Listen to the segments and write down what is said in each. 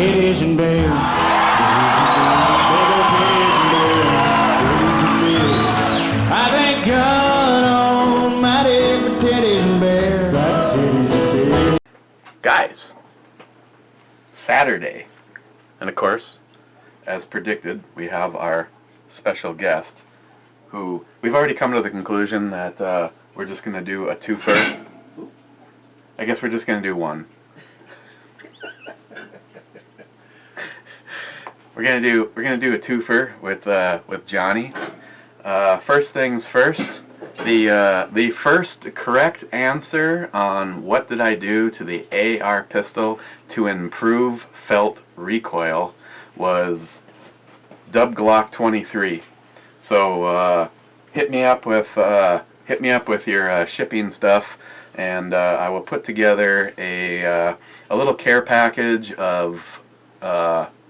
titties and beer. Big old titties and beer. Titties and beer. I thank God Almighty for titties and beer. Got titties and beer. Guys, Saturday, and of course, as predicted, we have our special guest, who we've already come to the conclusion that we're just going to do a twofer. I guess we're just going to do one. We're gonna do a twofer with Johnny. First things first. The first correct answer on what did I do to the AR pistol to improve felt recoil was Dub Glock 23. So hit me up with your shipping stuff, and I will put together a little care package of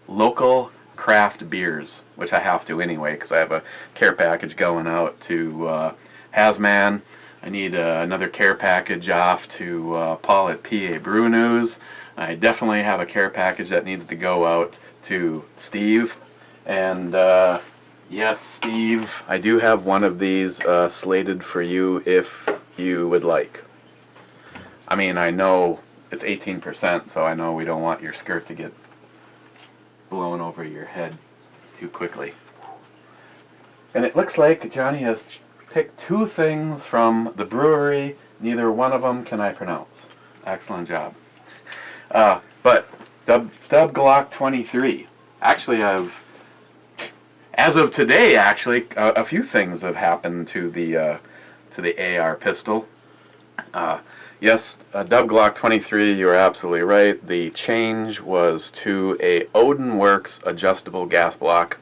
local craft beers, which I have to anyway because I have a care package going out to Hazman. I need another care package off to Paul at PA Brew News. I definitely have a care package that needs to go out to Steve. And yes, Steve, I do have one of these slated for you if you would like. I mean, I know it's 18%, so I know we don't want your skirt to get blown over your head too quickly. And it looks like Johnny has picked two things from the brewery. Neither one of them can I pronounce. Excellent job. But Dub Glock 23. Actually, as of today, actually, a few things have happened to the AR pistol. Yes, Dub Glock 23, you are absolutely right. The change was to a Odinworks adjustable gas block.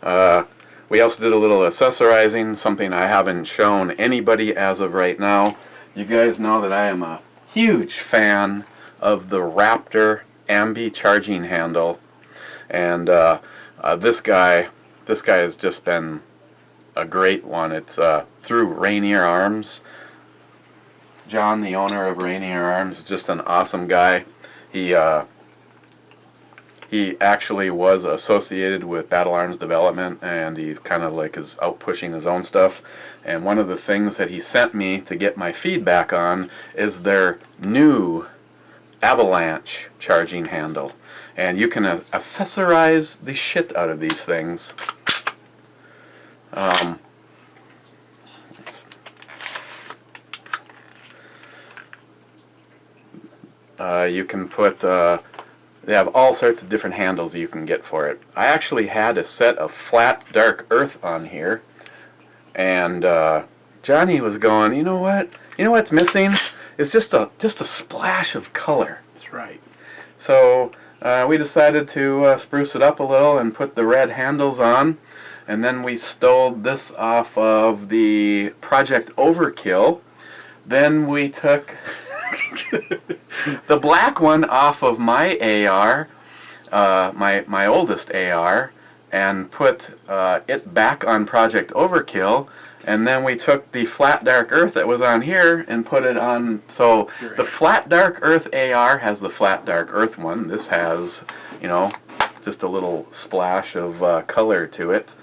We also did a little accessorizing, something I haven't shown anybody as of right now. You guys know that I am a huge fan of the Raptor Ambi charging handle, and this guy has just been a great one. It's through Rainier Arms. John, the owner of Rainier Arms, is just an awesome guy. He actually was associated with Battle Arms Development, and he kind of like is out pushing his own stuff. And one of the things that he sent me to get my feedback on is their new Avalanche charging handle. And you can accessorize the shit out of these things. You can put, they have all sorts of different handles you can get for it. I actually had a set of flat dark earth on here, and Johnny was going, you know what's missing? It's just a splash of color. That's right. So we decided to spruce it up a little and put the red handles on, and then we stole this off of the Project Overkill. Then we took the black one off of my AR, my oldest AR, and put it back on Project Overkill. And then we took the flat dark earth that was on here and put it on. So the flat dark earth AR has the flat dark earth one. This has, just a little splash of color to it.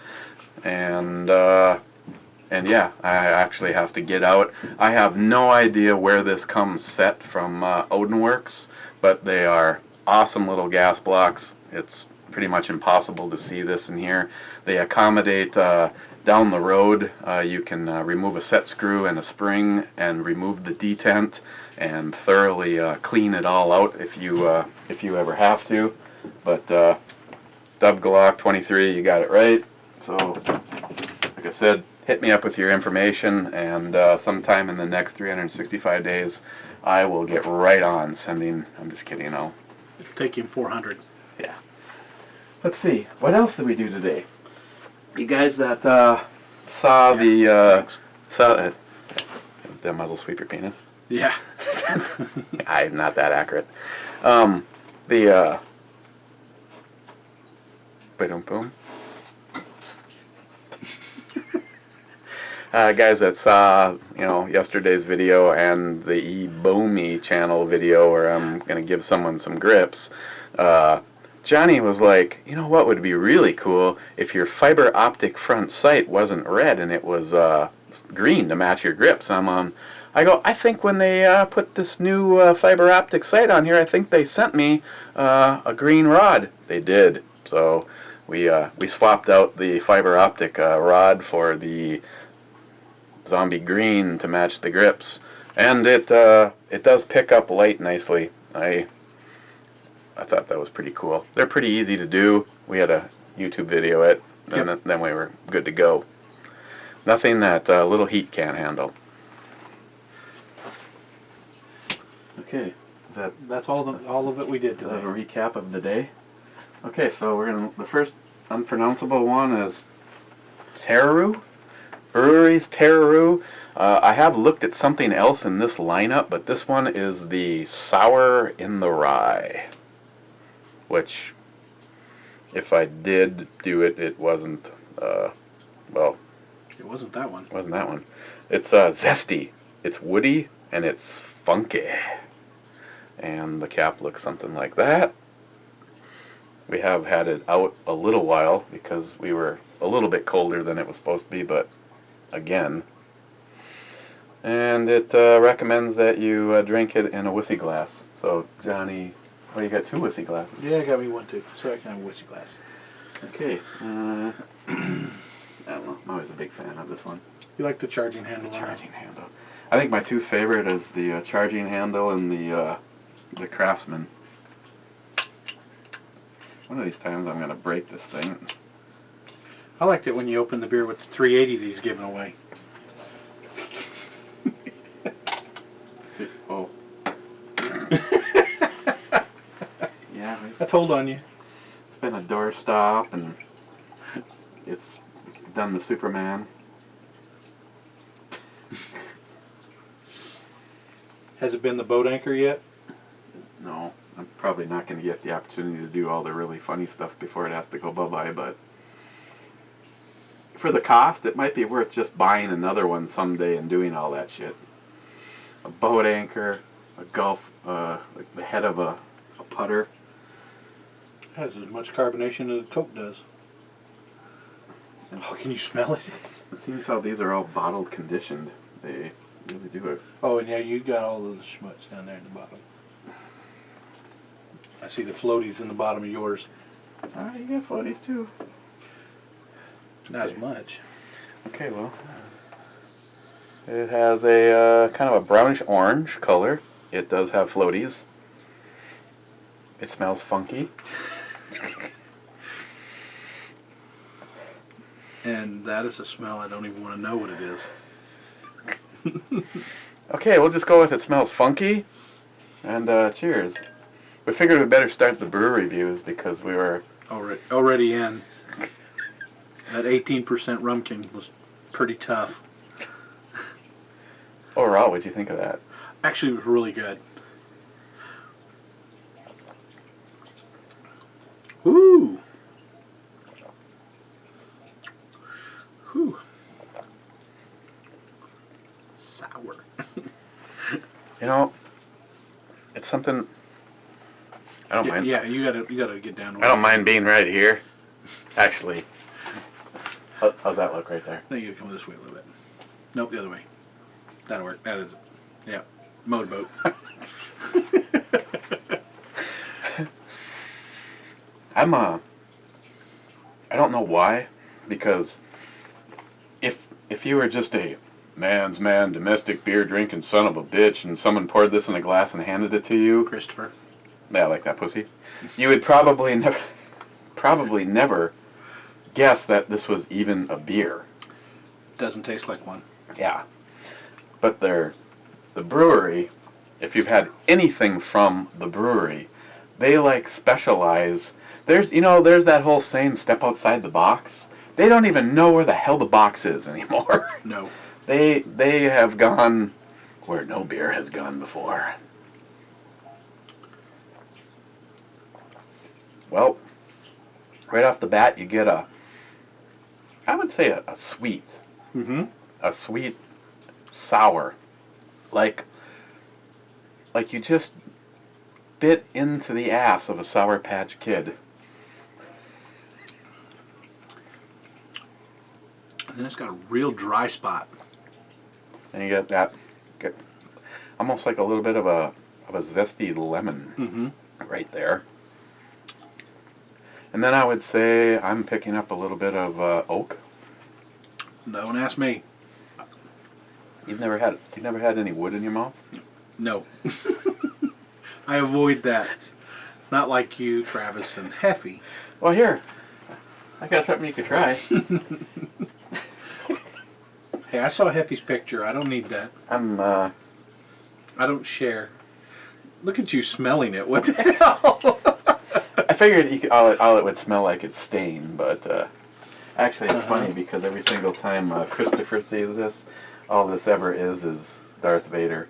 And yeah, I actually have to get out. I have no idea where this comes set from Odinworks, but they are awesome little gas blocks. It's pretty much impossible to see this in here. They accommodate down the road. You can remove a set screw and a spring and remove the detent and thoroughly clean it all out if you ever have to. But Dub Glock 23, you got it right. So, like I said, hit me up with your information, and sometime in the next 365 days, I will get right on sending. I'm just kidding, It'll take you 400. Yeah. Let's see. What else did we do today? You guys that saw the muzzle sweep your penis? Yeah. I'm not that accurate. Boom. Guys that saw, yesterday's video and the ebomey channel video where I'm going to give someone some grips, Johnny was like, you know what would be really cool if your fiber optic front sight wasn't red and it was green to match your grips. I go, I think when they put this new fiber optic sight on here, I think they sent me a green rod. They did. So we swapped out the fiber optic rod for the zombie green to match the grips, and it does pick up light nicely. I thought that was pretty cool. They're pretty easy to do. We had a YouTube video it, and then we were good to go. Nothing that little heat can't handle. Okay, that's all of it we did today. A recap of the day. Okay, so the first unpronounceable one is Terreux. Bruery's Terreux. I have looked at something else in this lineup, but this one is the Sour in the Rye. Which, if I did do it, it wasn't, well... It wasn't that one. It wasn't that one. It's zesty. It's woody, and it's funky. And the cap looks something like that. We have had it out a little while because we were a little bit colder than it was supposed to be, but again. And it recommends that you drink it in a whiskey glass. So, Johnny, well, you got 2 whiskey glasses. Yeah, I got me one too, so I can have a whiskey glass. Okay. I don't know. I'm always a big fan of this one. You like the charging handle? The charging handle. I think my 2 favorite is the charging handle and the Craftsman. One of these times I'm going to break this thing. I liked it when you opened the beer with the 380 that he's giving away. Oh. Yeah. I told on you. It's been a doorstop and it's done the Superman. Has it been the boat anchor yet? No, I'm probably not going to get the opportunity to do all the really funny stuff before it has to go bye-bye, but for the cost, it might be worth just buying another one someday and doing all that shit. A boat anchor, a Gulf, like the head of a putter. It has as much carbonation as Coke does. Oh, can you smell it? It seems how these are all bottled conditioned. They really do it. Oh, and yeah, you got all of the schmutz down there in the bottom. I see the floaties in the bottom of yours. Alright, you got floaties too. Not as much. Okay, well, it has a kind of a brownish orange color. It does have floaties. It smells funky. And that is a smell I don't even want to know what it is. Okay, we'll just go with it smells funky. And cheers. We figured we'd better start the brew reviews because we were... Already in. That 18% Rumkin was pretty tough. Overall, what'd you think of that? Actually, it was really good. Woo! Whew. Sour. You know, it's something... I don't mind. Yeah, you gotta get down to it. I don't mind being right here. Actually. How's that look right there? Now you gotta come this way a little bit. Nope, the other way. That'll work. That is it. Yeah. Motorboat. I don't know why, because if you were just a man's man, domestic beer drinking son of a bitch, and someone poured this in a glass and handed it to you, Christopher. yeah, like that pussy, you would probably never guess that this was even a beer. Doesn't taste like one. Yeah, but the brewery, if you've had anything from the brewery, they like specialize. There's that whole saying, step outside the box. They don't even know where the hell the box is anymore. No. They have gone where no beer has gone before. Well, right off the bat, you get I would say a sweet. Mm-hmm. a sweet sour, like you just bit into the ass of a Sour Patch Kid. And then it's got a real dry spot. And you get almost like a little bit of a zesty lemon right there. And then I would say I'm picking up a little bit of oak. Don't ask me. You've never had any wood in your mouth? No. I avoid that. Not like you, Travis, and Heffy. Well, here, I got something you could try. Hey, I saw Heffy's picture. I don't need that. I don't share. Look at you smelling it. What the hell? I figured all it would smell like is stain, but actually it's funny because every single time Christopher sees this, all this ever is Darth Vader.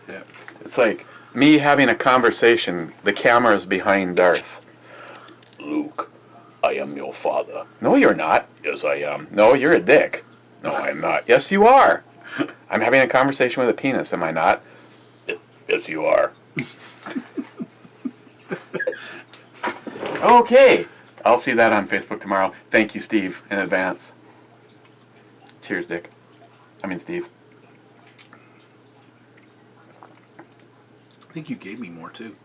Yeah. It's like me having a conversation. The camera's behind Darth. Luke, I am your father. No, you're not. Yes, I am. No, you're a dick. No, I'm not. Yes, you are. I'm having a conversation with a penis, am I not? Yes, you are. Okay. I'll see that on Facebook tomorrow. Thank you, Steve, in advance. Cheers, Dick. I mean, Steve. I think you gave me more, too.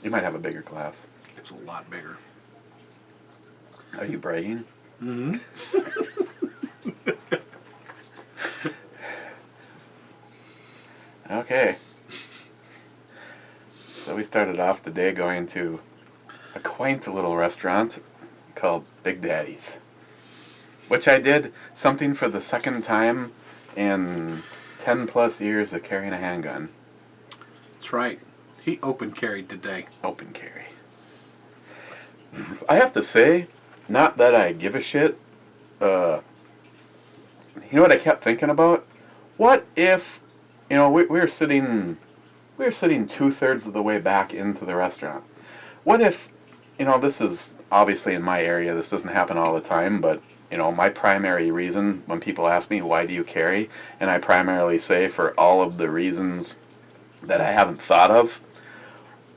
You might have a bigger glass. It's a lot bigger. Are you bragging? Mm-hmm. Okay. So we started off the day going to a quaint little restaurant called Big Daddy's, which I did something for the second time in 10 plus years of carrying a handgun. That's right. He open carried today. Open carry. I have to say, not that I give a shit, you know what I kept thinking about? What if, we were sitting 2/3 of the way back into the restaurant. What if, this is obviously in my area, this doesn't happen all the time, but, my primary reason when people ask me, why do you carry? And I primarily say for all of the reasons that I haven't thought of.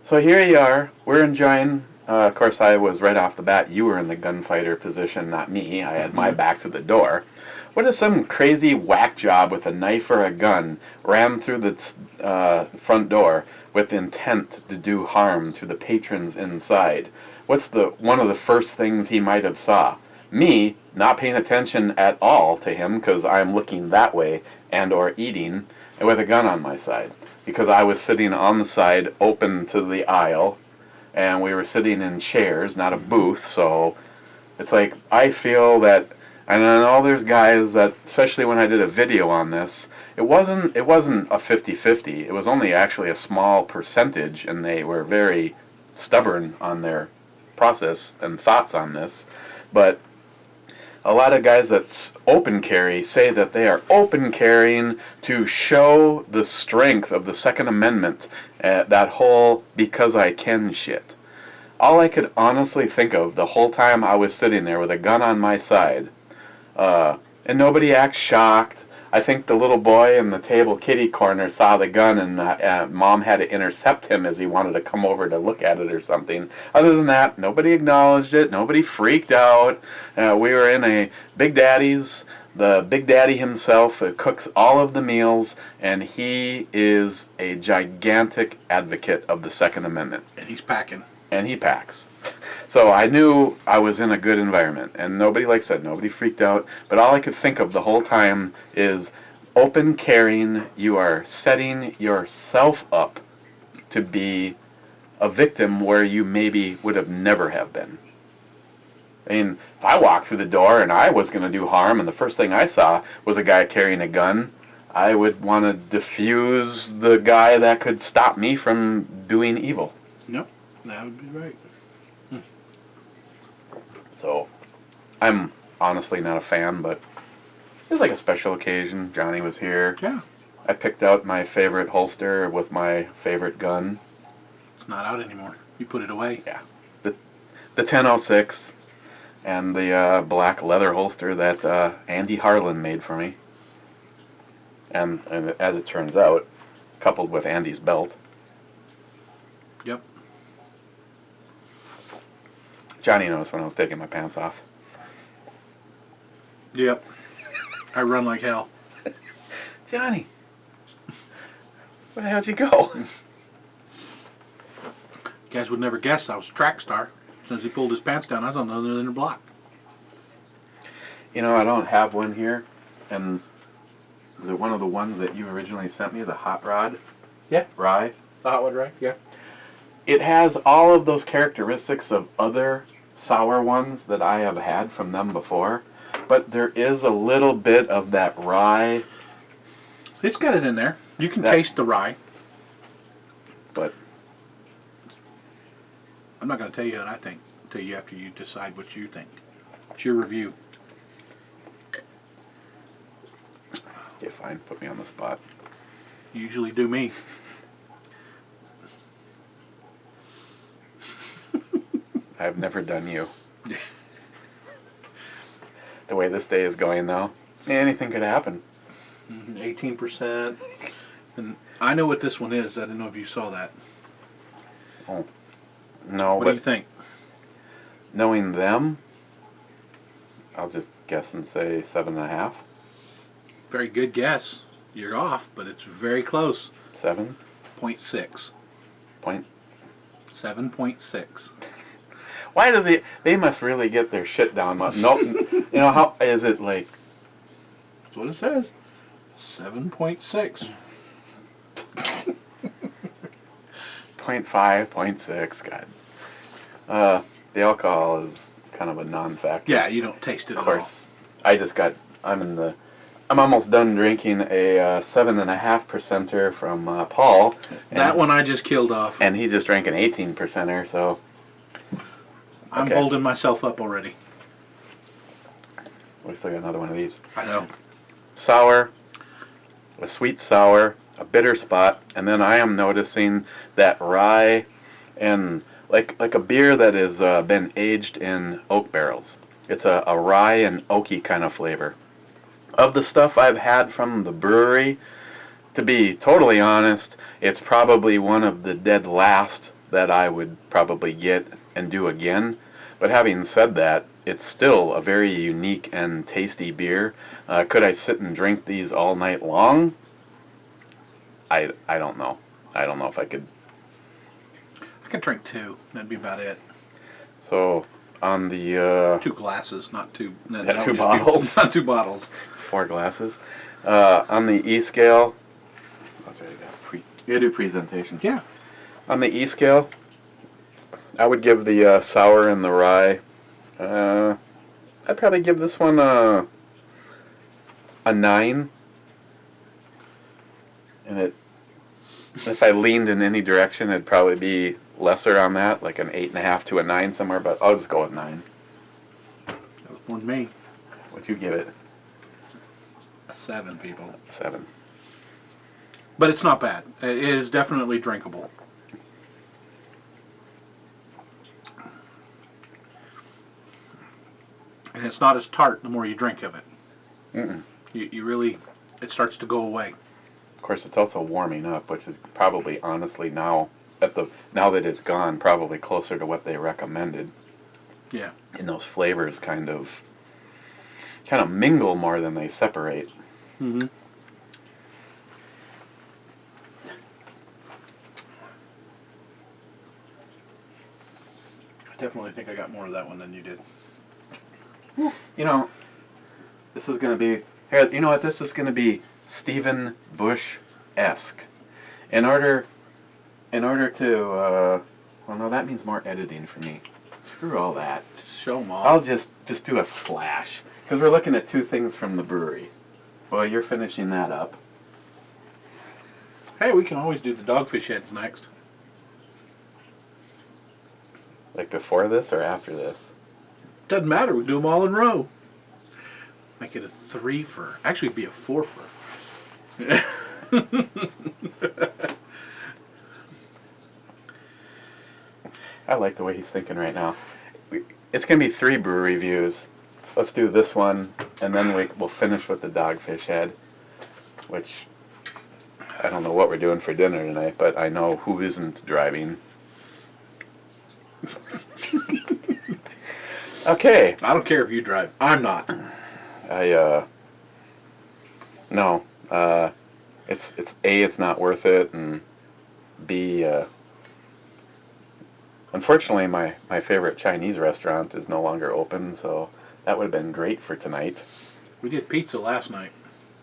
So here you are, we're enjoying, of course I was right off the bat, you were in the gunfighter position, not me. I had my back to the door. What if some crazy whack job with a knife or a gun ran through the front door with intent to do harm to the patrons inside? What's one of the first things he might have saw? Me not paying attention at all to him because I'm looking that way and or eating with a gun on my side. Because I was sitting on the side open to the aisle and we were sitting in chairs, not a booth, so it's like I feel that. And I know there's guys that, especially when I did a video on this, it wasn't a 50-50. It was only actually a small percentage, and they were very stubborn on their process and thoughts on this. But a lot of guys that open carry say that they are open carrying to show the strength of the Second Amendment, that whole because I can shit. All I could honestly think of the whole time I was sitting there with a gun on my side, and nobody acts shocked. I think the little boy in the table kitty corner saw the gun and Mom had to intercept him as he wanted to come over to look at it or something. Other than that, nobody acknowledged it. Nobody freaked out. We were in a Big Daddy's. The Big Daddy himself cooks all of the meals, and he is a gigantic advocate of the Second Amendment. And he's packing. And he packs. So I knew I was in a good environment, and nobody, like I said, nobody freaked out. But all I could think of the whole time is open carrying. You are setting yourself up to be a victim where you maybe would have never have been. I mean, if I walked through the door and I was going to do harm, and the first thing I saw was a guy carrying a gun, I would want to defuse the guy that could stop me from doing evil. Yep, that would be right. So, I'm honestly not a fan, but it was like a special occasion. Johnny was here. Yeah. I picked out my favorite holster with my favorite gun. It's not out anymore. You put it away. Yeah. The 1006 and the black leather holster that Andy Harlan made for me. and as it turns out, coupled with Andy's belt. Yep. Johnny knows when I was taking my pants off. Yep. I run like hell. Johnny, where the hell'd you go? You guys would never guess I was a track star. As soon as he pulled his pants down, I was on the other end of the block. You know, I don't have one here, and was it one of the ones that you originally sent me, the hot rod? Yeah. Rye? The hot one, right? Yeah. It has all of those characteristics of other sour ones that I have had from them before, but there is a little bit of that rye. It's got it in there. You can taste the rye. But I'm not going to tell you what I think until you after you decide what you think. It's your review. yeah, fine, put me on the spot. You usually do me. I've never done you. The way this day is going, though, anything could happen. 18%. And I know what this one is. I don't know if you saw that. Oh, no, What but do you think? knowing them, I'll just guess and say 7.5. Very good guess. You're off, but it's very close. 7 0.6. point. 7.6. Why do they must really get their shit down? No, you know, how is it like? That's what it says. 7.6. 0.5, 0.6, God. The alcohol is kind of a non-factor. Yeah, you don't taste it Of course. I'm almost done drinking a 7.5%er from Paul. That one I just killed off. And he just drank an 18%er, so. I'm okay. holding myself up already. We still got another one of these. I know. Sour, a sweet sour, a bitter spot, and then I am noticing that rye and like a beer that has been aged in oak barrels. It's a rye and oaky kind of flavor. Of the stuff I've had from the brewery, to be totally honest, it's probably one of the dead last that I would probably get and do again. But having said that, it's still a very unique and tasty beer. Could I sit and drink these all night long? I don't know. I don't know if I could. I could drink 2. That'd be about it. So on the 2 glasses, not 2. No, Yeah, that 2 would just be- bottles. Not 2 bottles. 4 glasses. On the E scale, that's right. You gotta do presentation. Yeah. On the E scale, I would give the sour and the rye. I'd probably give this one a 9. And if I leaned in any direction, it'd probably be lesser on that, like an 8.5 to a 9 somewhere. But I'll just go with 9. That was more than me. What'd you give it? A 7, people. 7. But it's not bad. It is definitely drinkable. And it's not as tart the more you drink of it. Mm-mm. You really, it starts to go away. Of course, it's also warming up, which is probably, honestly, now that it's gone, probably closer to what they recommended. Yeah. And those flavors kind of mingle more than they separate. Mm-hmm. I definitely think I got more of that one than you did. You know, this is going to be... Here, you know what? This is going to be Stephen Bush-esque. In order to... well, no, that means more editing for me. Screw all that. Just show them all. I'll just do a slash. Because we're looking at 2 things from the brewery. Well, you're finishing that up. Hey, we can always do the dogfish heads next. Like before this or after this? Doesn't matter. We do them all in a row. Make it a 3 for. Actually, it'd be a 4 for. I like the way he's thinking right now. It's going to be 3 brew reviews. Let's do this one, and then we'll finish with the dogfish head. which I don't know what we're doing for dinner tonight, but I know who isn't driving. Okay. I don't care if you drive. I'm not. No. It's A, it's not worth it, and B, unfortunately my favorite Chinese restaurant is no longer open, so that would have been great for tonight. We did pizza last night.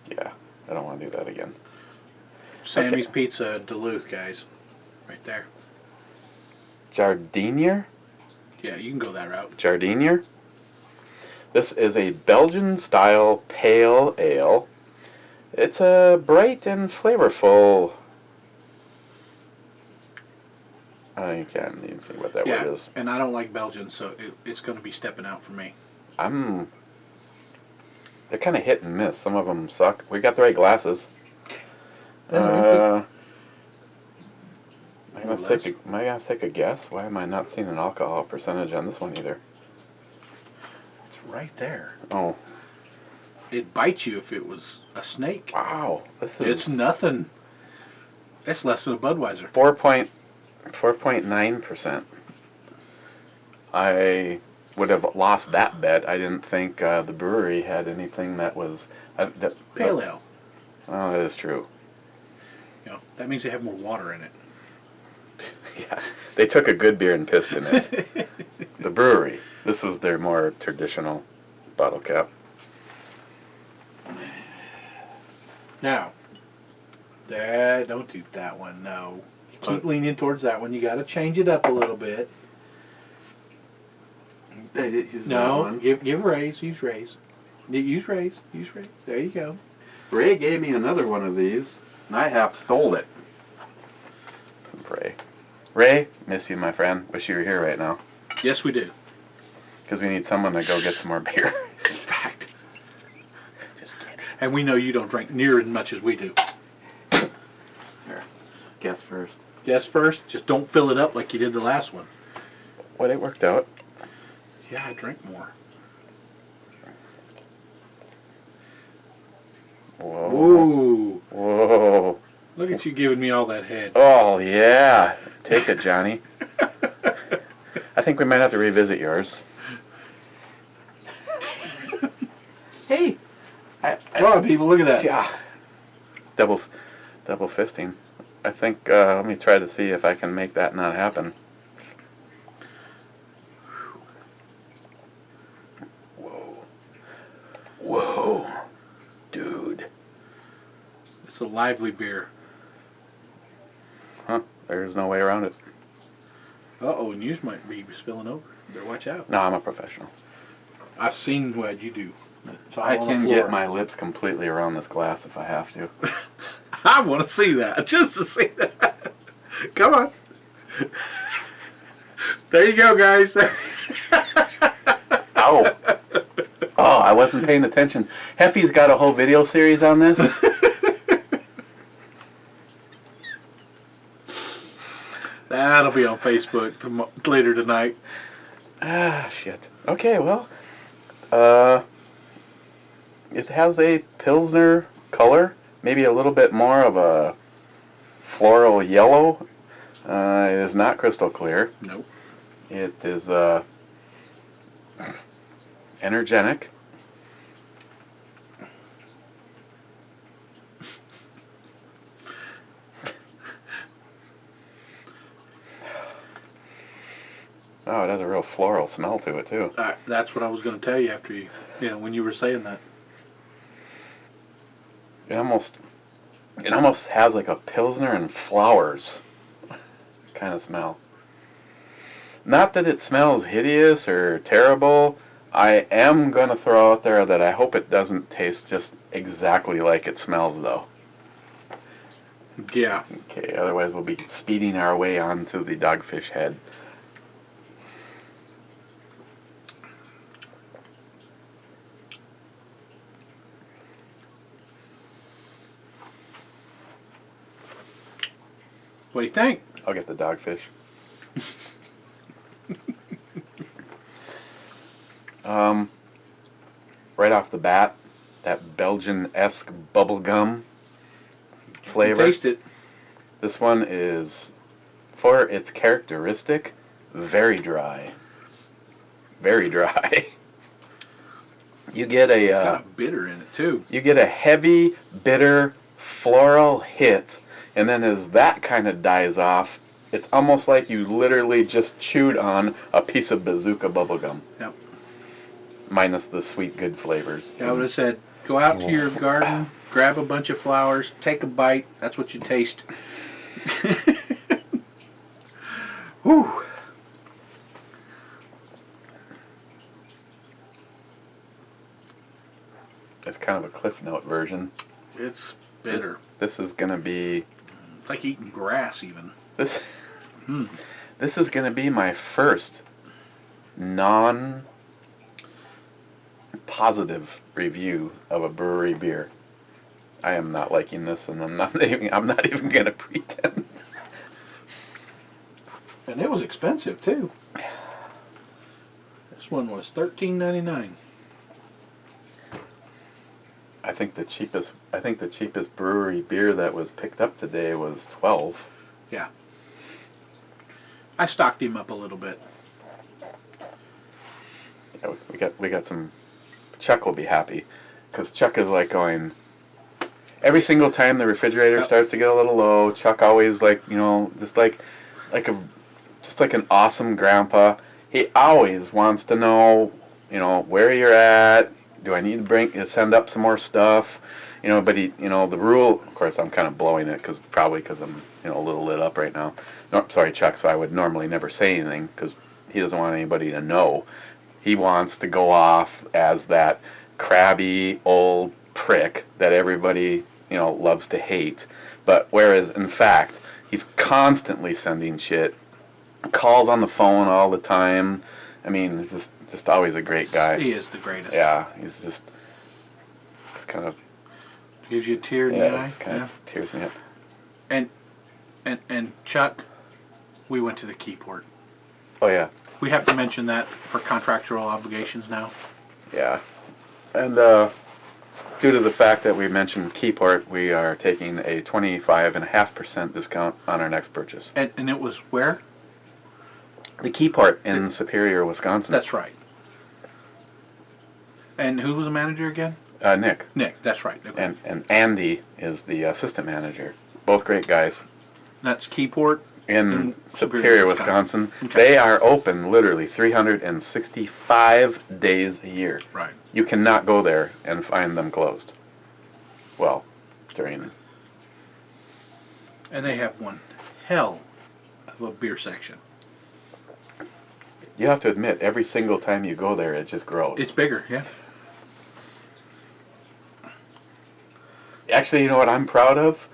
Yeah, I don't want to do that again. Sammy's Okay. Pizza in Duluth, guys. Right there. Jardinier? Yeah, you can go that route. Jardinier? This is a Belgian-style pale ale. It's a bright and flavorful... I can't even see what that word is. And I don't like Belgian, so it's going to be stepping out for me. They're kind of hit and miss. Some of them suck. We got the right glasses. Am I going to take a guess? Why am I not seeing an alcohol percentage on this one either? It's right there. Oh. It'd bite you if it was a snake. Wow. This is... It's nothing. It's less than a Budweiser. 4.9%. I would have lost that bet. I didn't think the brewery had anything that was... Pale ale. Oh, that is true. You know, that means they have more water in it. Yeah, they took a good beer and pissed in it. The brewery. This was their more traditional bottle cap. Now, don't do that one. No, you keep leaning towards that one. You got to change it up a little bit. They did use that No, one. give raise. Use raise. Use raise. Use raise. There you go. Ray gave me another one of these, and I stole it. Ray, miss you, my friend. Wish you were here right now. Yes, we do. Because we need someone to go get some more beer. Fact. Just kidding. And we know you don't drink near as much as we do. Here, guess first. Guess first. Just don't fill it up like you did the last one. What, it worked out? Yeah, I drank more. Whoa. Ooh. Whoa. Look at you giving me all that head. Oh, yeah. Take it, Johnny. I think we might have to revisit yours. Hey. Come on, people. Look at that. Yeah. Double fisting. I think, let me try to see if I can make that not happen. Whoa. Whoa. Dude. It's a lively beer. Huh. There's no way around it. Uh-oh, and yours might be spilling over. Better watch out. No, I'm a professional. I've seen what you do. It's all I on the can floor. get my lips completely around this glass if I have to. I want to see that. Just to see that. Come on. There you go, guys. Ow. Oh, I wasn't paying attention. Heffy's got a whole video series on this. That'll be on Facebook later tonight. Ah, shit. Okay, well, it has a Pilsner color, maybe a little bit more of a floral yellow. It is not crystal clear. Nope. It is energetic. Oh, it has a real floral smell to it too. That's what I was going to tell you after when you were saying that. It almost has like a Pilsner and flowers kind of smell. Not that it smells hideous or terrible. I am going to throw out there that I hope it doesn't taste just exactly like it smells though. Yeah. Okay, otherwise we'll be speeding our way onto the Dogfish Head. What do you think? I'll get the Dogfish. Right off the bat, that Belgian-esque bubble gum. flavor. Taste it. This one is, for its characteristic, very dry. Very dry. You get a... It's got a bitter in it, too. You get a heavy, bitter, floral hit, and then as that kind of dies off, it's almost like you literally just chewed on a piece of bazooka bubblegum. Yep. Minus the sweet, good flavors. I would have said, go out to your garden, grab a bunch of flowers, take a bite. That's what you taste. Whew. It's kind of a Cliff Note version. It's bitter. This is going to be... It's like eating grass, even. This is going to be my first non-positive review of a brewery beer. I am not liking this, and I'm not even going to pretend. And it was expensive too. This one was $13.99. I think the cheapest brewery beer that was picked up today was $12. Yeah. I stocked him up a little bit. Yeah, we got some. Chuck will be happy, because Chuck is like going. Every single time the refrigerator starts to get a little low, Chuck always just like an awesome grandpa. He always wants to know, where you're at. Do I need to send up some more stuff? But the rule, of course, I'm kind of blowing it probably because I'm, a little lit up right now. No, sorry, Chuck. So I would normally never say anything because he doesn't want anybody to know. He wants to go off as that crabby old prick that everybody, loves to hate. But whereas, in fact, he's constantly sending shit, calls on the phone all the time. I mean, he's just always a great guy. He is the greatest. Yeah, he's just kind of... Gives you a tear in the eye. Kind of tears me up. And Chuck, we went to the Keyport. Oh, yeah. We have to mention that for contractual obligations now. Yeah. And due to the fact that we mentioned Keyport, we are taking a 25.5% discount on our next purchase. And it was where? The Keyport in Superior, Wisconsin. That's right. And who was the manager again? Nick. Nick, that's right. Okay. And Andy is the assistant manager. Both great guys. That's Keyport? In Superior, Wisconsin. Okay. They are open literally 365 days a year. Right. You cannot go there and find them closed. Well, during... And they have one hell of a beer section. You have to admit, every single time you go there, it just grows. It's bigger, yeah. Actually, you know what I'm proud of?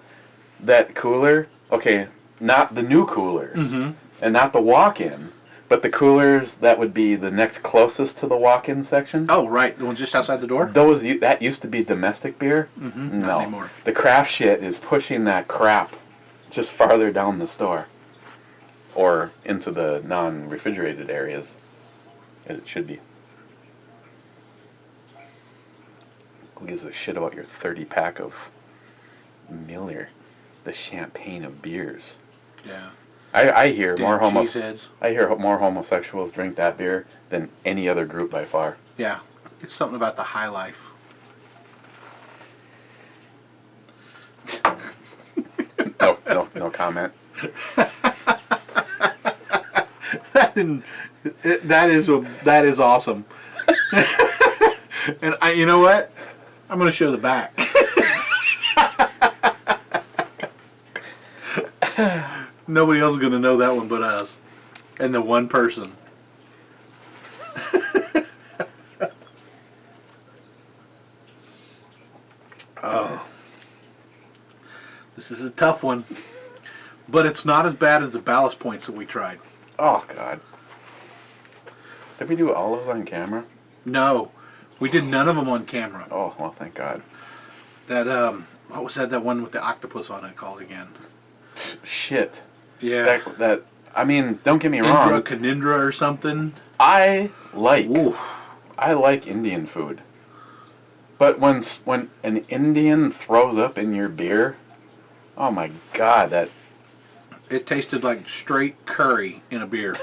That cooler. Okay, not the new coolers. Mm-hmm. And not the walk-in, but the coolers that would be the next closest to the walk-in section. Oh, right. The one just outside the door? That used to be domestic beer. Mm-hmm. No. Not anymore. The craft shit is pushing that crap just farther down the store. Or into the non-refrigerated areas, as it should be. Who gives a shit about your 30-pack of Miller, the champagne of beers? Yeah. I hear more cheeseheads. I hear more homosexuals drink that beer than any other group by far. Yeah. It's something about the high life. No comment. That is awesome. And you know what? I'm going to show the back. Nobody else is going to know that one but us. And the one person. Oh. This is a tough one. But it's not as bad as the ballast points that we tried. Oh, God. Did we do all those on camera? No. We did none of them on camera. Oh, well, thank God. That, what was that one with the octopus on it called again? Shit. Yeah. I mean, don't get me wrong. Canindra or something. I like Ooh. Indian food. But when an Indian throws up in your beer, Oh my God, that It tasted like straight curry in a beer.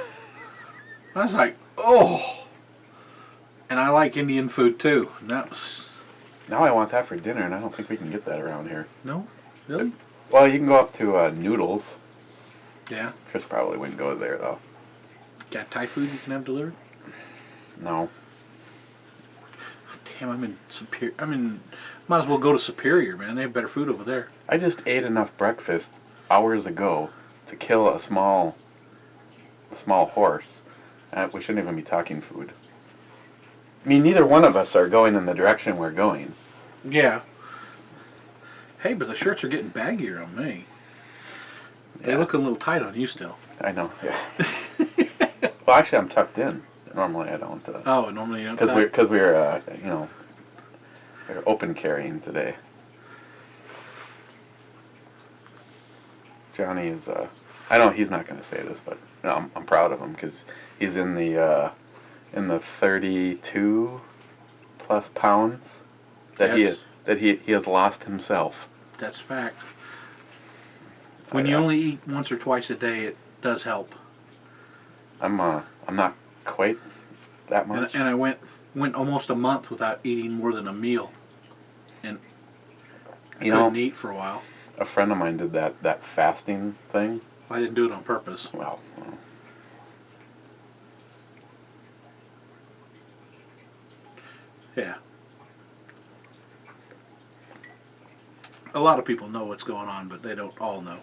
I was like, oh. And I like Indian food too. And that was now I want that for dinner, and I don't think we can get that around here. no, really. Well, you can go up to Noodles. Yeah. Chris probably wouldn't go there though. Got Thai food you can have delivered? No. Damn, I'm in Superior. Might as well go to Superior, man. They have better food over there. I just ate enough breakfast hours ago to kill a small horse. We shouldn't even be talking food. I mean, neither one of us are going in the direction we're going. Yeah. Hey, but the shirts are getting baggier on me. They Yeah. look a little tight on you still. I know. Yeah. Well, actually, I'm tucked in. Normally, I don't. Oh, normally you don't. Because we're we're open carrying today. Johnny is. I know he's not going to say this, but I'm proud of him because he's in the 32 plus pounds that Yes. he has lost himself. That's fact. When you only eat once or twice a day, it does help. I'm not quite that much. And I went almost a month without eating more than a meal, and I couldn't eat for a while. A friend of mine did that fasting thing. I didn't do it on purpose. Well, Yeah. A lot of people know what's going on, but they don't all know.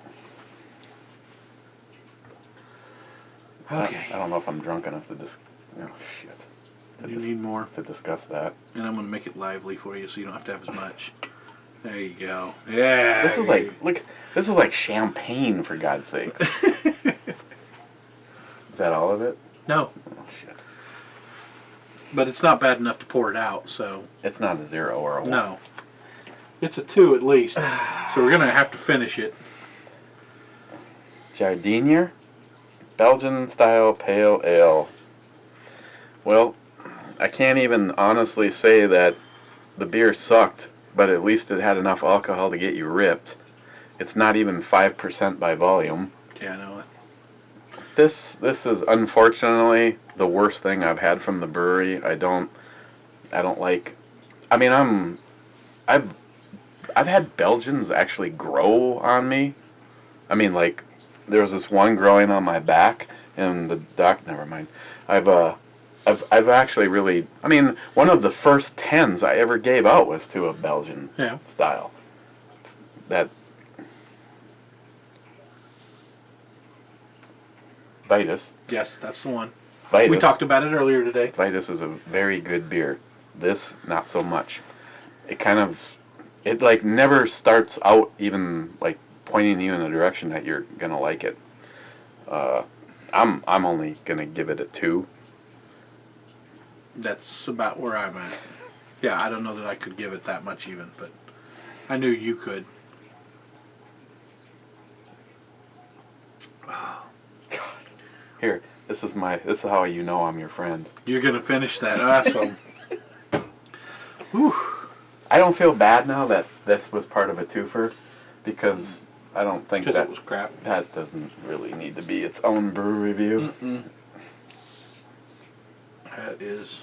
Okay. I don't know if I'm drunk enough to shit. You need more, To discuss that. and I'm going to make it lively for you so you don't have to have as much. There you go. Yeah. This is this is like champagne, for God's sakes. Is that all of it? No, Oh shit. but it's not bad enough to pour it out, so It's not a 0 or a 1. no. It's a 2 at least, so we're going to have to finish it. Jardinier, Belgian style pale ale. Well, I can't even honestly say that the beer sucked, but at least it had enough alcohol to get you ripped. It's not even 5% by volume. Yeah, I know. This is unfortunately the worst thing I've had from the brewery. I don't like. I mean, I've had Belgians actually grow on me. I mean, like there was this one growing on my back, and the doc. Never mind. I've actually really. I mean, one of the first 10s I ever gave out was to a Belgian style. That. Vitus. Yes, that's the one. Vitus. We talked about it earlier today. Vitus is a very good beer. This, not so much. It like never starts out even like pointing you in the direction that you're gonna like it. I'm only gonna give it a 2. That's about where I'm at. Yeah, I don't know that I could give it that much even, but I knew you could. Here, this is how you know I'm your friend. You're gonna finish that. Awesome. Whew. I don't feel bad now that this was part of a twofer, because I don't think Because it was crap. that doesn't really need to be its own brew review. That is.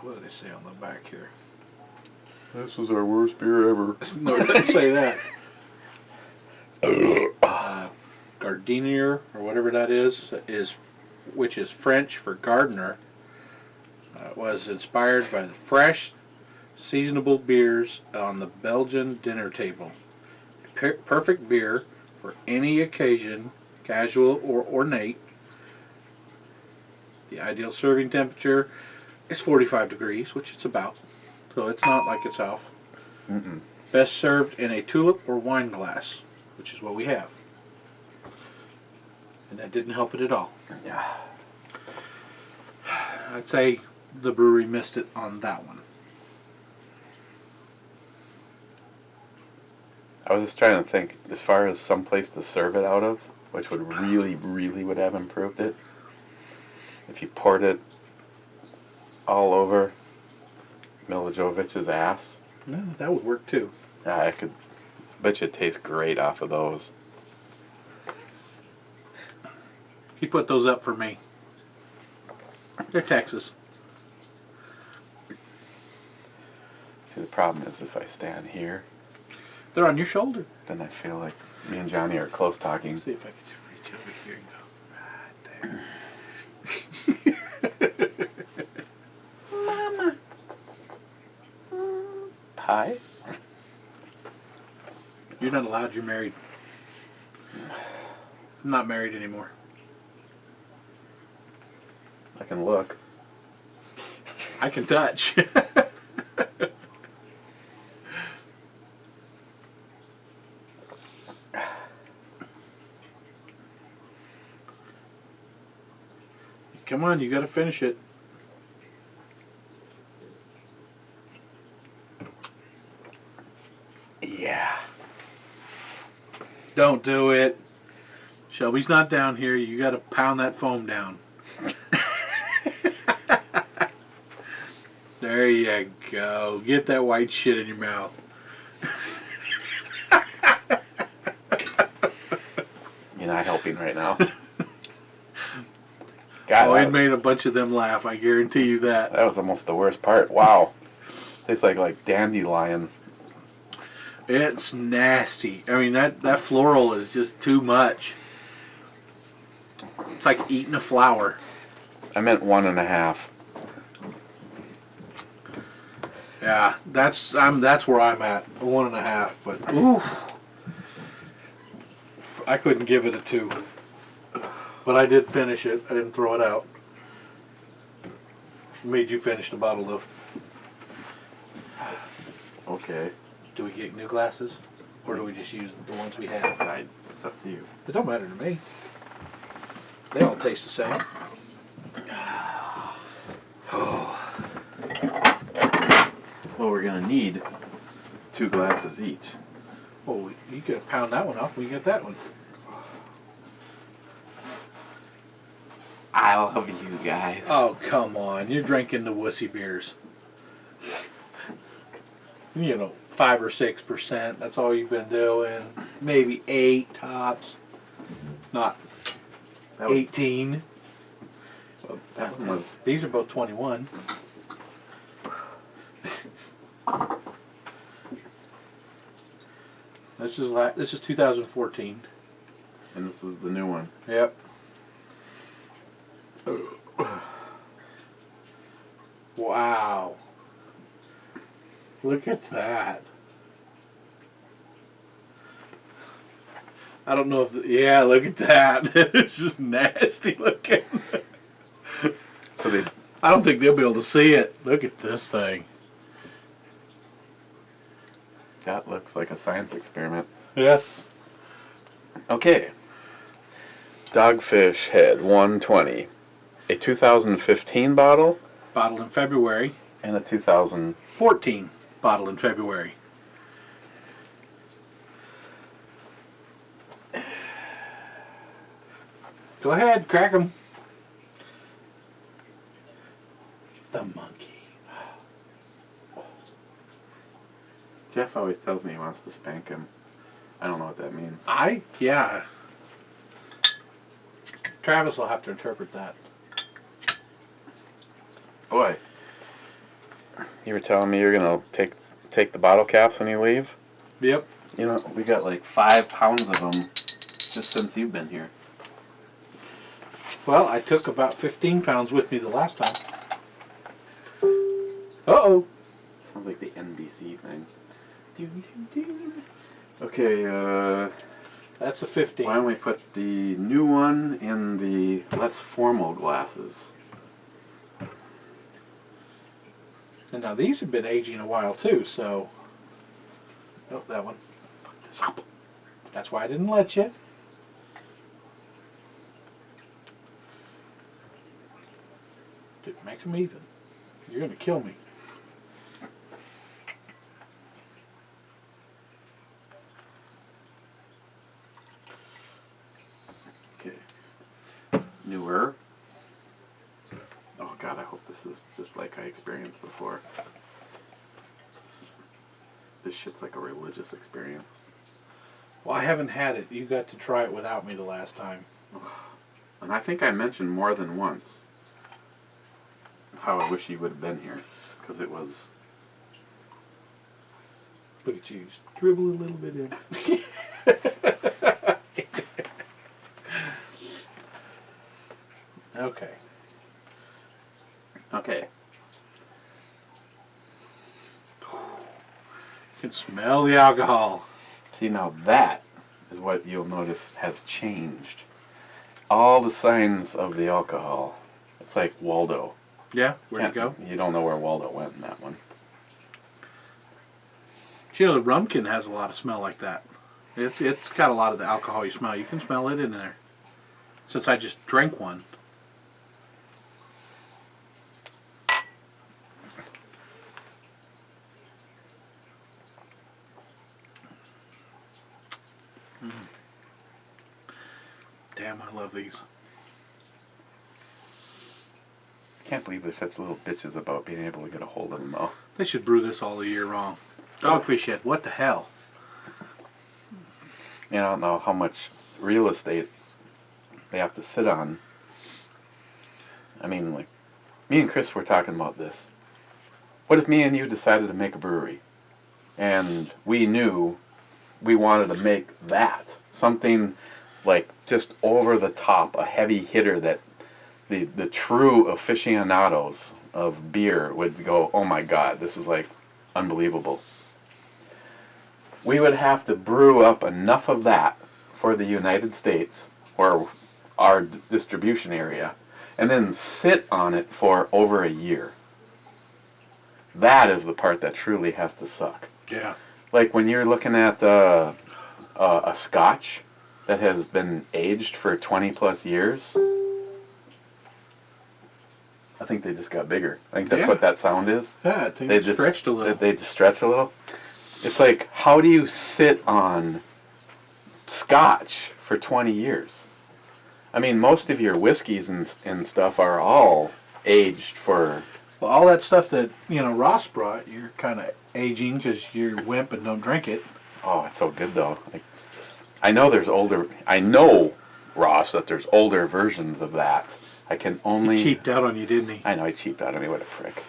What did they say on the back here? This is our worst beer ever. No, it didn't say that. Gardinier, or whatever that is, which is French for gardener, was inspired by the fresh, seasonable beers on the Belgian dinner table. Perfect beer for any occasion, casual or ornate. The ideal serving temperature is 45 degrees, which it's about, so it's not like it's off. Best served in a tulip or wine glass, which is what we have. And that didn't help it at all. Yeah. I'd say the brewery missed it on that one. I was just trying to think, as far as some place to serve it out of, which would really would have improved it. If you poured it all over Milojevich's ass. No, that would work too. Yeah, Bet you it tastes great off of those. He put those up for me. They're Texas. See, the problem is if I stand here, They're on your shoulder. then I feel like me and Johnny are close talking. Let's see if I can just reach over here and go right there. Mama. Pie? You're not allowed. You're married. I'm not married anymore. I can look. I can touch. Come on, you got to finish it. Yeah. Don't do it. Shelby's not down here. You got to pound that foam down. There you go. Get that white shit in your mouth. You're not helping right now. God, Oh, it made a bunch of them laugh. I guarantee you that. that was almost the worst part. Wow. Tastes like dandelion. It's nasty. I mean, that floral is just too much. It's like eating a flower. I meant 1.5. Yeah, that's where I'm at, a 1.5. But oof, I couldn't give it a 2. But I did finish it. I didn't throw it out. Made you finish the bottle though. Okay. Do we get new glasses, or do we just use the ones we have? It's up to you. It don't matter to me. They all taste the same. Well, we're going to need 2 glasses each. Well, you could pound that one off. We get that one. I love you guys. Oh, come on. You're drinking the wussy beers. You know, 5 or 6%. That's all you've been doing. Maybe 8 tops. Not That was- 18. That one was... These are both 21. This is 2014. And this is the new one. Yep. Wow. Look at that. I don't know if... yeah, look at that. It's just nasty looking. So they... I don't think they'll be able to see it. Look at this thing. That looks like a science experiment. Yes. Okay. Dogfish Head 120. A 2015 bottle Bottled in February. and a 2000... 14. Bottled in February. Go ahead, crack them. The monkey. Jeff always tells me he wants to spank him. I don't know what that means. Yeah. Travis will have to interpret that. Boy. You were telling me you're going to take the bottle caps when you leave? Yep. You know, we got like 5 pounds of them just since you've been here. Well, I took about 15 pounds with me the last time. Uh-oh. Sounds like the NBC thing. Okay, That's a 15. why don't we put the new one in the less formal glasses? And now these have been aging a while too, so... Oh, that one. Fuck this up. That's why I didn't let you. Dude, make them even. You're going to kill me. Okay. Newer. Oh god, I hope this is just like I experienced before. This shit's like a religious experience. Well, I haven't had it. You got to try it without me the last time. And I think I mentioned more than once how I wish you would have been here, because it was... Look at you. Just dribble a little bit in. Okay. Okay. You can smell the alcohol. See, now that is what you'll notice has changed. All the signs of the alcohol. It's like Waldo. Yeah, where'd it go? You don't know where Waldo went in that one. You know, the rumkin has a lot of smell like that. It's got a lot of the alcohol you smell. You can smell it in there. Since I just drank one. Damn, I love these. Can't believe they're such little bitches about being able to get a hold of them, though. They should brew this all the year long. Dogfish Head, what the hell? I don't know how much real estate they have to sit on. I mean, like, me and Chris were talking about this. What if me and you decided to make a brewery? And we knew we wanted to make that. Something like just over the top, a heavy hitter that the true aficionados of beer would go, oh my God, this is like unbelievable. We would have to brew up enough of that for the United States or our distribution area and then sit on it for over a year. That is the part that truly has to suck. Yeah. Like when you're looking at a scotch that has been aged for 20 plus years. I think they just got bigger. I think that's what that sound is. Yeah, I think it stretched a little. They just stretched a little. It's like, how do you sit on scotch for 20 years? I mean, most of your whiskeys and stuff are all aged for... Well, all that stuff that, you know, Ross brought, you're kind of aging because you're wimp and don't drink it. Oh, it's so good, though. Like, I know, Ross, that there's older versions of that. I can only... He cheaped out on you, didn't he? I know, he cheaped out on me. What a prick.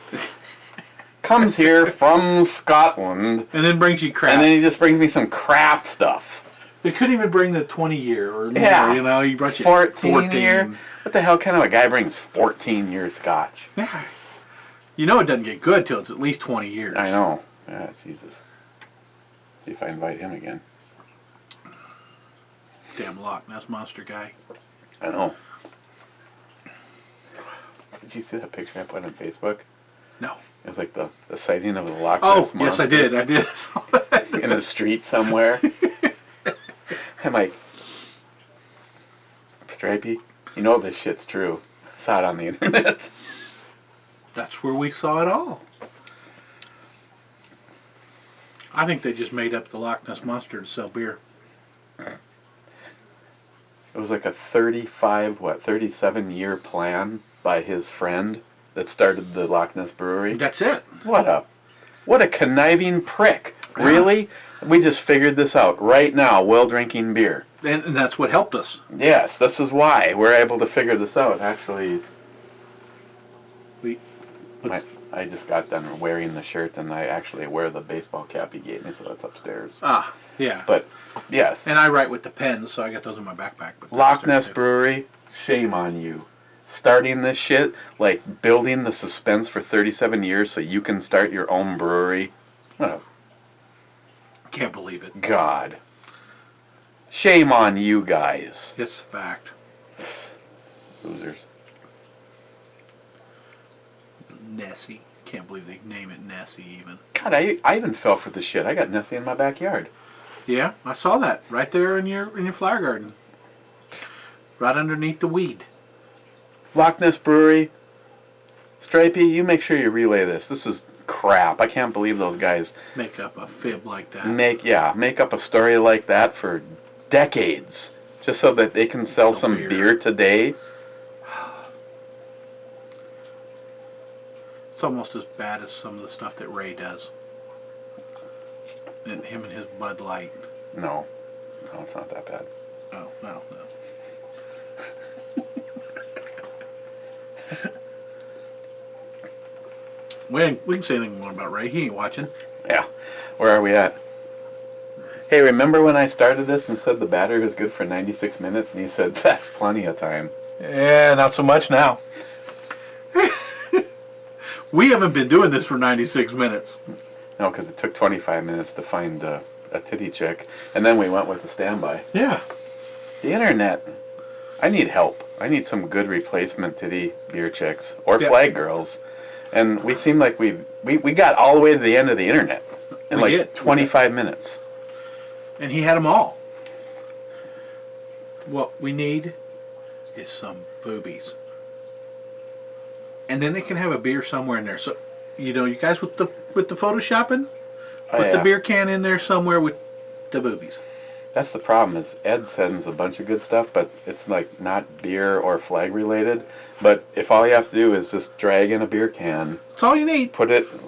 Comes here from Scotland. And then brings you crap. And then he just brings me some crap stuff. They couldn't even bring the 20-year or more, Yeah. you know. He brought you 14 year? What the hell kind of a guy brings 14-year scotch? Yeah. You know it doesn't get good till it's at least 20 years. I know. Yeah, Jesus. See if I invite him again. Damn Loch Ness Monster guy. I know. Did you see that picture I put on Facebook? No. It was like the sighting of the Loch Ness Monster. Yes, I did. I did. In a street somewhere. I'm like, Stripey, you know this shit's true. I saw it on the internet. That's where we saw it all. I think they just made up the Loch Ness Monster to sell beer. It was like a 37-year plan by his friend that started the Loch Ness Brewery. That's it. What a conniving prick. Yeah. Really? We just figured this out right now while drinking beer. And that's what helped us. Yes, this is why we're able to figure this out. Actually, I just got done wearing the shirt, and I actually wear the baseball cap he gave me, so that's upstairs. Ah, yeah. But, yes. And I write with the pens, so I got those in my backpack. But Loch Ness Brewery, shame on you. Starting this shit, like building the suspense for 37 years so you can start your own brewery. What a... Can't believe it. God. Shame on you guys. It's a fact. Losers. Nessie. Can't believe they name it Nessie even. God, I even fell for the shit. I got Nessie in my backyard. Yeah, I saw that right there in your flower garden. Right underneath the weed. Loch Ness Brewery. Stripey, you make sure you relay this. This is crap. I can't believe those guys Make up a fib like that. make up a story like that for decades just so that they can sell some beer today. It's almost as bad as some of the stuff that Ray does. And him and his Bud Light. No. No, it's not that bad. Oh, no. We can say anything more about Ray. He ain't watching. Yeah. Where are we at? Hey, remember when I started this and said the battery was good for 96 minutes, and you said that's plenty of time? Yeah, not so much now. We haven't been doing this for 96 minutes. No, because it took 25 minutes to find a titty chick, and then we went with the standby. Yeah. The internet. I need help. I need some good replacement titty beer chicks or Yeah. flag girls, and we seem like we got all the way to the end of the internet in We like did. 25 minutes. And he had them all. What we need is some boobies. And then they can have a beer somewhere in there. So, you guys with the photoshopping, put the beer can in there somewhere with the boobies. That's the problem. Is Ed sends a bunch of good stuff, but it's like not beer or flag related. But if all you have to do is just drag in a beer can, That's all you need.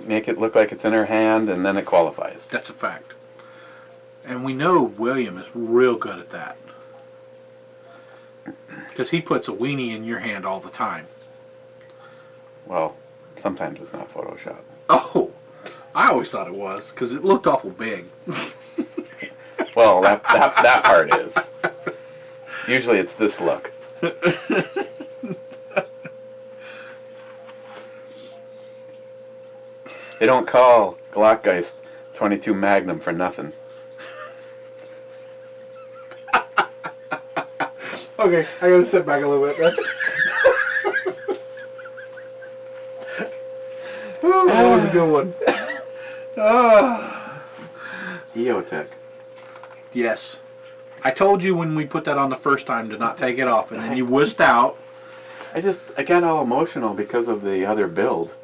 make it look like it's in her hand, and then it qualifies. That's a fact. And we know William is real good at that. Because he puts a weenie in your hand all the time. Well, sometimes it's not Photoshop. Oh, I always thought it was, because it looked awful big. Well, that part is. Usually it's this look. They don't call Glockgeist 22 Magnum for nothing. Okay, I gotta step back a little bit. That's... Oh, that was a good one. EOTech. Yes. I told you when we put that on the first time to not take it off, and then you wussed out. I got all emotional because of the other build.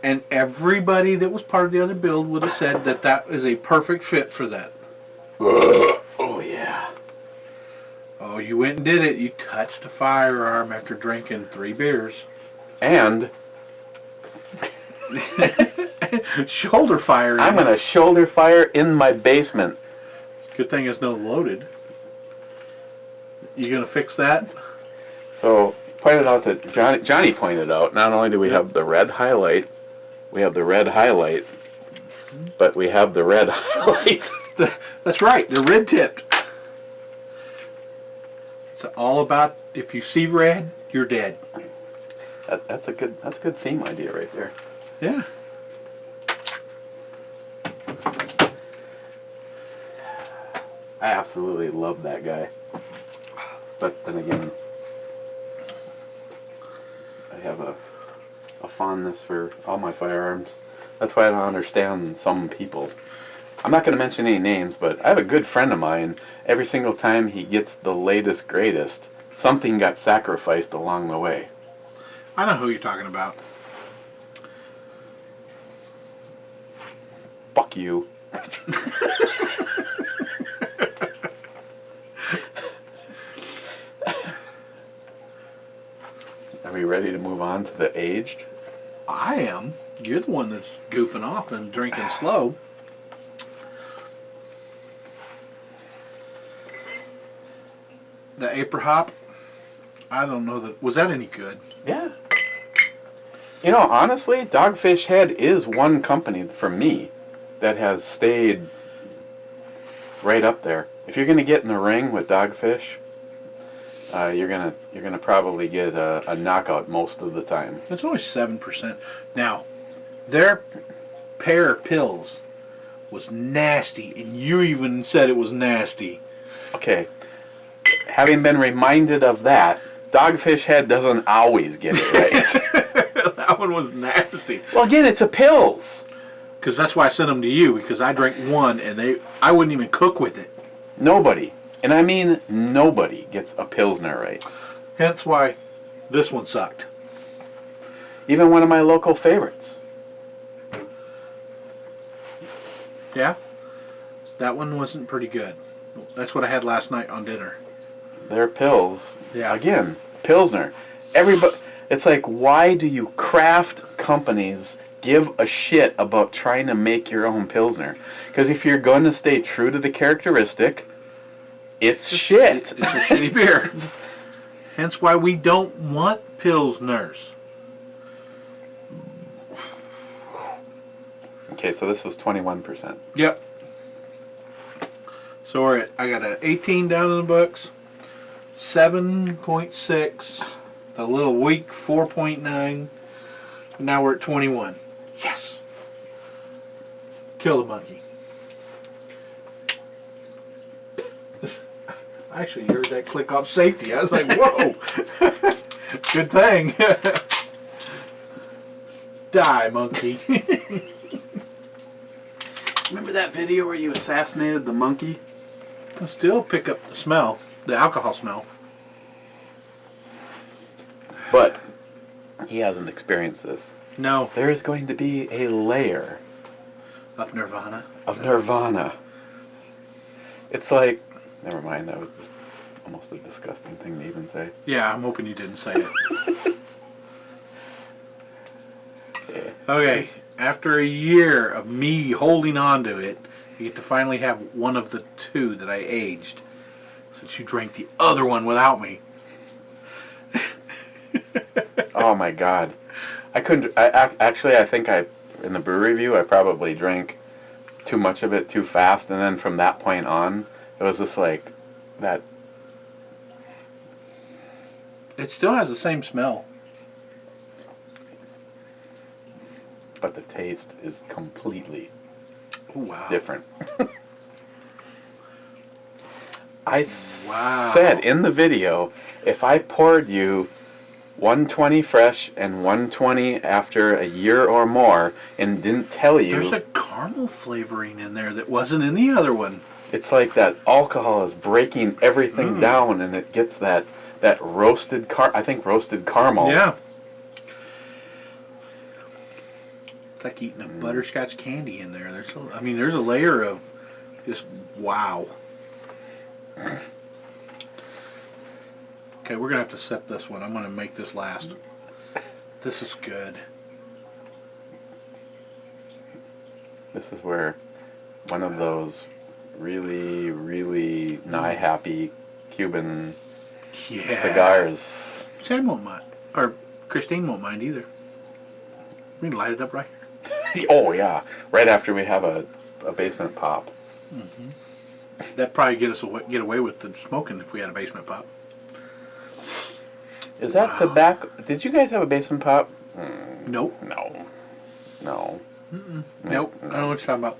And everybody that was part of the other build would have said that that is a perfect fit for that. Oh, yeah. Oh, you went and did it. You touched a firearm after drinking 3 beers. And Shoulder fire. I'm going to shoulder fire in my basement. Good thing it's no loaded. You gonna fix that? So, pointed out that Johnny pointed out, not only do we have the red highlight, but we have the red highlight. That's right. They're red tipped. It's all about if you see red, you're dead. That's a good theme idea right there. Yeah. I absolutely love that guy. But then again, I have a fondness for all my firearms. That's why I don't understand some people. I'm not going to mention any names, but I have a good friend of mine. Every single time he gets the latest, greatest, something got sacrificed along the way. I know who you're talking about. Fuck you. Are we ready to move on to the aged? I am. You're the one that's goofing off and drinking slow. The April hop, I don't know that. Was that any good? Yeah. You know, honestly, Dogfish Head is one company for me that has stayed right up there. If you're going to get in the ring with Dogfish, you're gonna probably get a knockout most of the time. It's only 7%. Now, their pear pills was nasty, and you even said it was nasty. Okay. Having been reminded of that, Dogfish Head doesn't always get it right. That one was nasty. Well, again, it's a pills. Because that's why I sent them to you, because I drank one, and I wouldn't even cook with it. Nobody, and I mean nobody, gets a Pilsner right. Hence why this one sucked. Even one of my local favorites. Yeah? That one wasn't pretty good. That's what I had last night on dinner. Their pills, Yeah. again, Pilsner. Everybody, it's like, why do you craft companies give a shit about trying to make your own Pilsner? Because if you're going to stay true to the characteristic, It's shit. It's a shitty beer. Hence why we don't want Pilsners. Okay, so this was 21%. Yep. So I got an 18 down in the books, 7.6, a little weak 4.9, and now we're at 21. Yes. Kill the monkey. Actually, you heard that click off safety. I was like, whoa. Good thing. Die, monkey. Remember that video where you assassinated the monkey? I still pick up the smell, the alcohol smell. But he hasn't experienced this. No. There is going to be a layer Of Nirvana. of Nirvana. It's like, never mind, that was just almost a disgusting thing to even say. Yeah, I'm hoping you didn't say it. Yeah. Okay, after a year of me holding on to it, you get to finally have one of the two that I aged, since you drank the other one without me. Oh my God. I couldn't, actually I think in the brew review, I probably drank too much of it too fast, and then from that point on, it was just like that. It still has the same smell. But the taste is completely Oh, wow. different. I Wow. said in the video, if I poured you 120 fresh and 120 after a year or more and didn't tell you, There's a caramel flavoring in there that wasn't in the other one. it's like that alcohol is breaking everything down, and it gets that roasted roasted caramel. Yeah. It's like eating a butterscotch candy in there. There's a layer of just wow. Okay, we're gonna have to sip this one. I'm gonna make this last. This is good. This is where one of those really, really nigh happy Cuban Yeah. cigars. Sam won't mind, or Christine won't mind either. We can light it up right here. Oh yeah, right after we have a basement pop. That'd probably get away with the smoking if we had a basement pop. Is that tobacco? Did you guys have a basement pop? Nope. No. Nope. I don't know what you're talking about.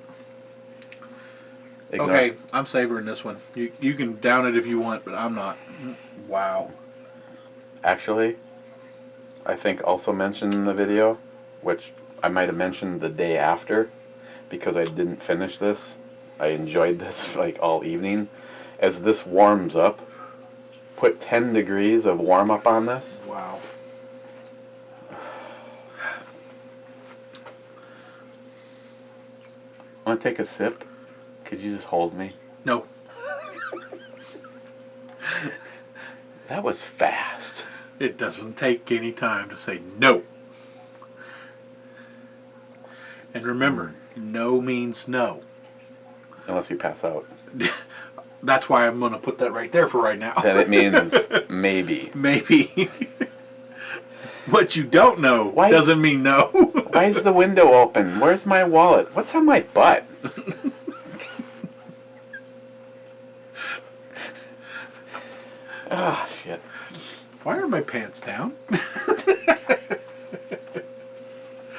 Ignore. Okay, I'm savoring this one. You can down it if you want, but I'm not. Wow. Actually, I think also mentioned in the video, which I might have mentioned the day after, because I didn't finish this. I enjoyed this like all evening. As this warms up, put 10 degrees of warm up on this. Wow. Want to take a sip? Could you just hold me? No. That was fast. It doesn't take any time to say no. And remember, no means no. Unless you pass out. That's why I'm going to put that right there for right now. Then it means maybe. Maybe. What you don't know doesn't mean no. Why is the window open? Where's my wallet? What's on my butt? Ah, shit. Why are my pants down?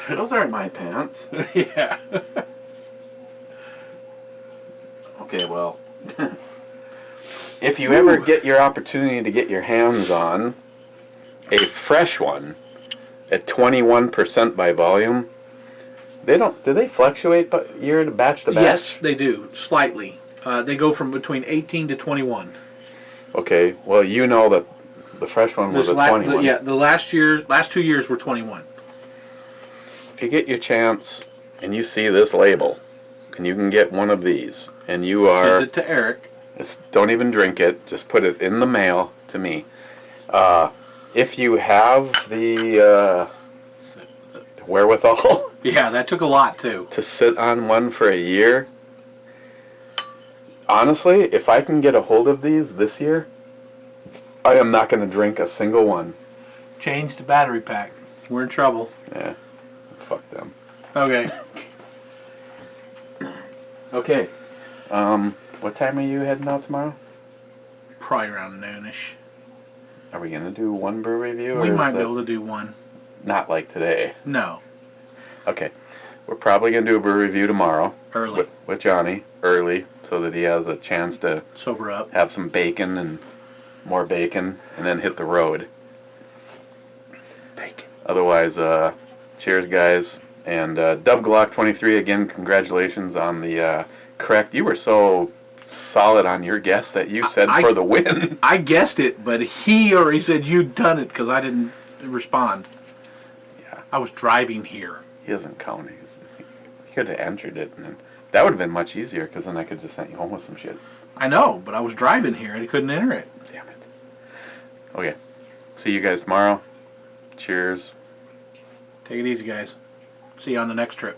Those aren't my pants. Yeah. Okay, well, if you ever get your opportunity to get your hands on a fresh one at 21% by volume, do they fluctuate year to batch to batch? Yes, they do, slightly. They go from between 18 to 21. Okay, well, you know that the fresh one was a 21. Yeah, the last 2 years were 21. If you get your chance and you see this label, and you can get one of these, and you are... Send it to Eric. Don't even drink it. Just put it in the mail to me. If you have the wherewithal... Yeah, that took a lot, too. to sit on one for a year, Honestly, if I can get a hold of these this year, I am not going to drink a single one. Change the battery pack. We're in trouble. Yeah, fuck them. Okay. Okay. What time are you heading out tomorrow? Probably around noonish. Are we going to do one brew review? We or might is be it able to do one. not like today? No. Okay. We're probably going to do a brew review tomorrow. Early. With Johnny. Early. So that he has a chance to Sober up. have some bacon and more bacon. And then hit the road. Bacon. Otherwise, cheers, guys. And Dub Glock 23, again, congratulations on the correct. You were so solid on your guess that you said for the win. I guessed it, but he already said you'd done it because I didn't respond. Yeah. I was driving here. He doesn't count. He could have entered it. And then, that would have been much easier because then I could just send you home with some shit. I know, but I was driving here and I couldn't enter it. Damn it. Okay. See you guys tomorrow. Cheers. Take it easy, guys. See you on the next trip.